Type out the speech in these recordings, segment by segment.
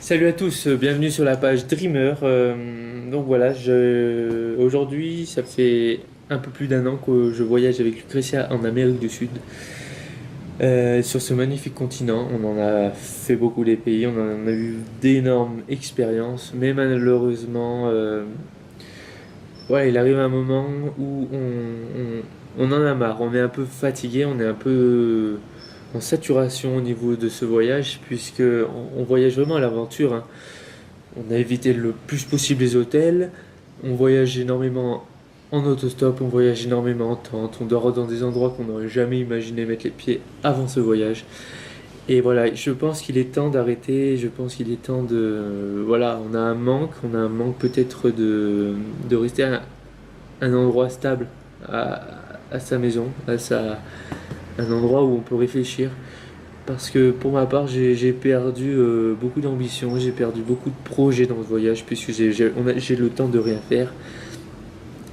Salut à tous, bienvenue sur la page Dreamer. Donc voilà, aujourd'hui, ça fait un peu plus d'un an que je voyage avec Lucretia en Amérique du Sud. Sur ce magnifique continent, on en a fait beaucoup les pays, on en a eu d'énormes expériences, mais malheureusement, voilà, il arrive un moment où on en a marre, on est un peu fatigué, on est un peu en saturation au niveau de ce voyage, puisque on voyage vraiment à l'aventure, hein. On a évité le plus possible les hôtels. On voyage énormément en autostop, on voyage énormément en tente. On dort dans des endroits qu'on n'aurait jamais imaginé mettre les pieds avant ce voyage. Et voilà, je pense qu'il est temps d'arrêter. Je pense qu'il est temps de. Voilà, on a un manque peut-être de rester à un endroit stable, à, à sa maison, un endroit où on peut réfléchir. Parce que pour ma part, j'ai perdu beaucoup d'ambition, j'ai perdu beaucoup de projets dans ce voyage, puisque j'ai le temps de rien faire.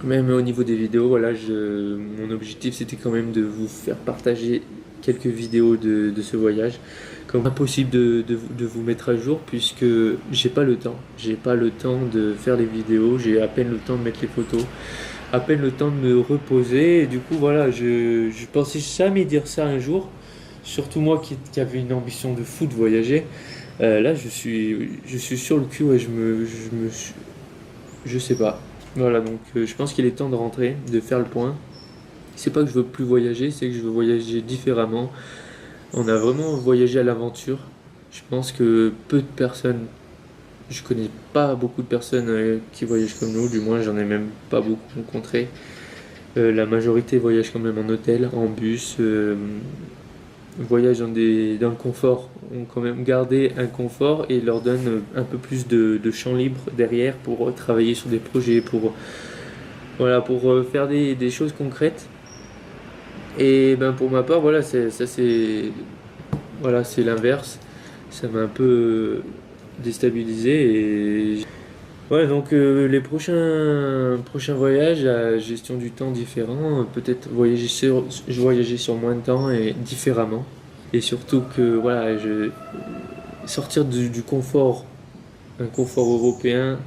Même au niveau des vidéos, voilà, mon objectif c'était quand même de vous faire partager quelques vidéos de ce voyage. Comme impossible de vous mettre à jour, puisque j'ai pas le temps. J'ai pas le temps de faire les vidéos, j'ai à peine le temps de mettre les photos, à peine le temps de me reposer. Et du coup, voilà, je pensais jamais dire ça un jour. Surtout moi qui avait une ambition de fou de voyager. Là, je suis sur le cul et je sais pas. Voilà, donc je pense qu'il est temps de rentrer, de faire le point. C'est pas que je veux plus voyager, c'est que je veux voyager différemment. On a vraiment voyagé à l'aventure. Je pense que peu de personnes, je connais pas beaucoup de personnes qui voyagent comme nous, du moins j'en ai même pas beaucoup rencontré. La majorité voyage quand même en hôtel, en bus, voyagent dans le confort, ont quand même gardé un confort et leur donne un peu plus de champ libre derrière pour travailler sur des projets, voilà, pour faire des choses concrètes. Et ben pour ma part, voilà, voilà, c'est l'inverse. Ça m'a un peu déstabilisé. Et ouais, donc les prochains voyages à gestion du temps différent, peut-être voyager sur moins de temps et différemment. Et surtout que voilà, sortir du confort, un confort européen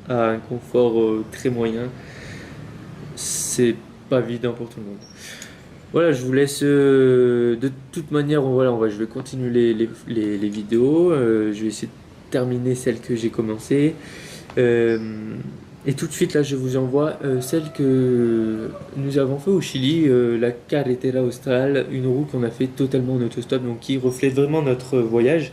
à un confort très moyen, c'est pas évident pour tout le monde. Voilà, je vous laisse de toute manière, voilà, je vais continuer les vidéos, je vais essayer de terminer celle que j'ai commencé. Euh, et tout de suite, là, je vous envoie celle que nous avons fait au Chili, la Carretera Austral, une route qu'on a fait totalement en autostop, donc qui reflète vraiment notre voyage.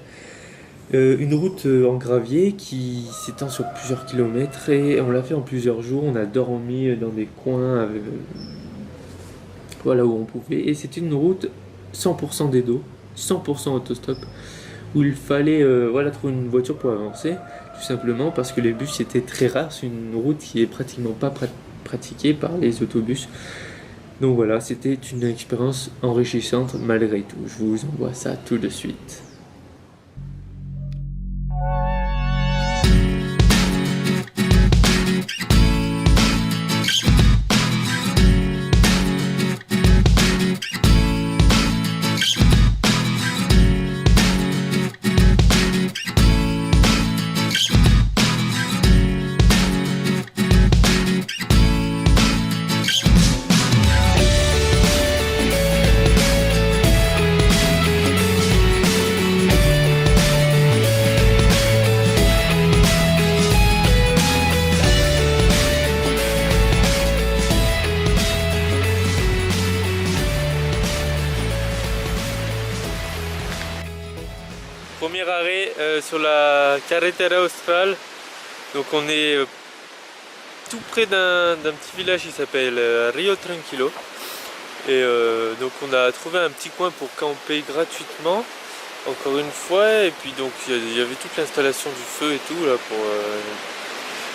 Une route en gravier qui s'étend sur plusieurs kilomètres et on l'a fait en plusieurs jours. On a dormi dans des coins voilà où on pouvait. Et c'était une route 100% des dos, 100% autostop, où il fallait voilà, trouver une voiture pour avancer, tout simplement parce que les bus étaient très rares. C'est une route qui est pratiquement pas pratiquée par les autobus. Donc voilà, c'était une expérience enrichissante malgré tout. Je vous envoie ça tout de suite. Premier arrêt sur la Carretera Austral. Donc on est tout près d'un petit village qui s'appelle Rio Tranquilo. Et donc on a trouvé un petit coin pour camper gratuitement, encore une fois. Et puis donc il y avait toute l'installation du feu et tout là pour.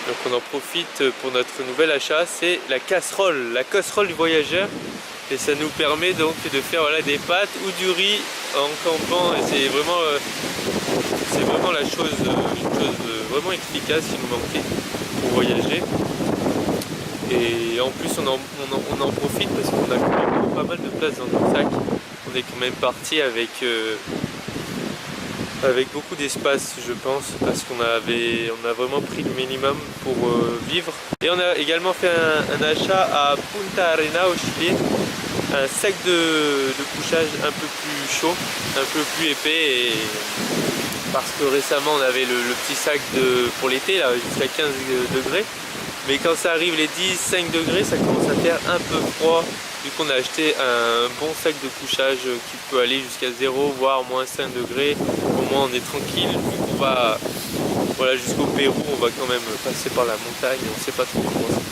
Donc on en profite pour notre nouvel achat, c'est la casserole du voyageur. Et ça nous permet donc de faire voilà, des pâtes ou du riz en campant. Et c'est vraiment une chose vraiment efficace qui nous manquait pour voyager. Et en plus on en profite parce qu'on a quand même pas mal de place dans notre sac. On est quand même parti avec avec beaucoup d'espace, je pense, parce qu'on a vraiment pris le minimum pour vivre. Et on a également fait un achat à Punta Arena au Chili, un sac de couchage un peu plus chaud, un peu plus épais, parce que récemment on avait le petit sac pour l'été là jusqu'à 15 degrés, mais quand ça arrive les 10-5 degrés, ça commence à faire un peu froid. Du coup on a acheté un bon sac de couchage qui peut aller jusqu'à 0 voire moins 5 degrés. Au moins on est tranquille. Vu qu'on va voilà, jusqu'au Pérou, on va quand même passer par la montagne, on ne sait pas trop comment ça